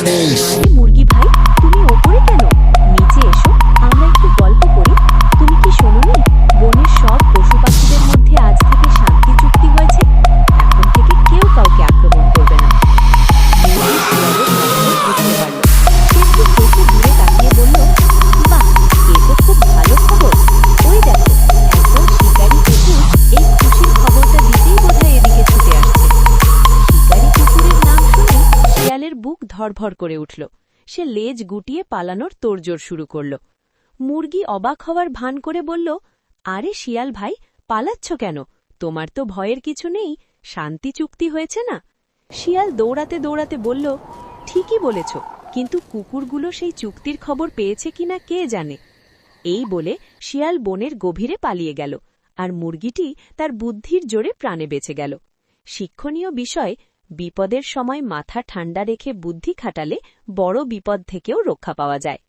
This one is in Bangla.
আরে মুরগি ভাই, তুমি ওপরে কেন? নিচে এসো, আমরা একটু গল্প করি। তুমি কি শোনোনি, বনের সব পশু পাখিদের মধ্যে আজ থেকে শান্তি চুক্তি হয়েছে। এখন থেকে কেউ কাউকে আক্রমণ করবে না। মুরগি শিয়ালের কথা বুঝতে পারল। সে একটু হেসে দূরে তাকিয়ে বলল, বাহ, এ তো খুব ভালো খবর। ওই দেখো, একদল শিকারী কুকুর এই খুশির খবরটা দিতেই বোধহয় এদিকে ছুটে আসছে। শিকারী কুকুরের নাম শুনে শিয়ালের বুক ধড়ফড় করে উঠল। সে লেজ গুটিয়ে পালানোর তোড়জোড় শুরু করল। মুরগি অবাক হওয়ার ভান করে বলল, আরে শিয়াল ভাই, পালাচ্ছ কেন? তোমার তো ভয়ের কিছু নেই, শান্তি চুক্তি হয়েছে না। শিয়াল দৌড়াতে দৌড়াতে বলল, ঠিকই বলেছ, কিন্তু কুকুরগুলো সেই চুক্তির খবর পেয়েছে কিনা কে জানে। এই বলে শিয়াল বনের গভীরে পালিয়ে গেল, আর মুরগিটি তার বুদ্ধির জোরে প্রাণে বেঁচে গেল। শিক্ষণীয় বিষয়, বিপদের সময় মাথা ঠান্ডা রেখে বুদ্ধি খাটালে বড় বিপদ থেকেও রক্ষা পাওয়া যায়।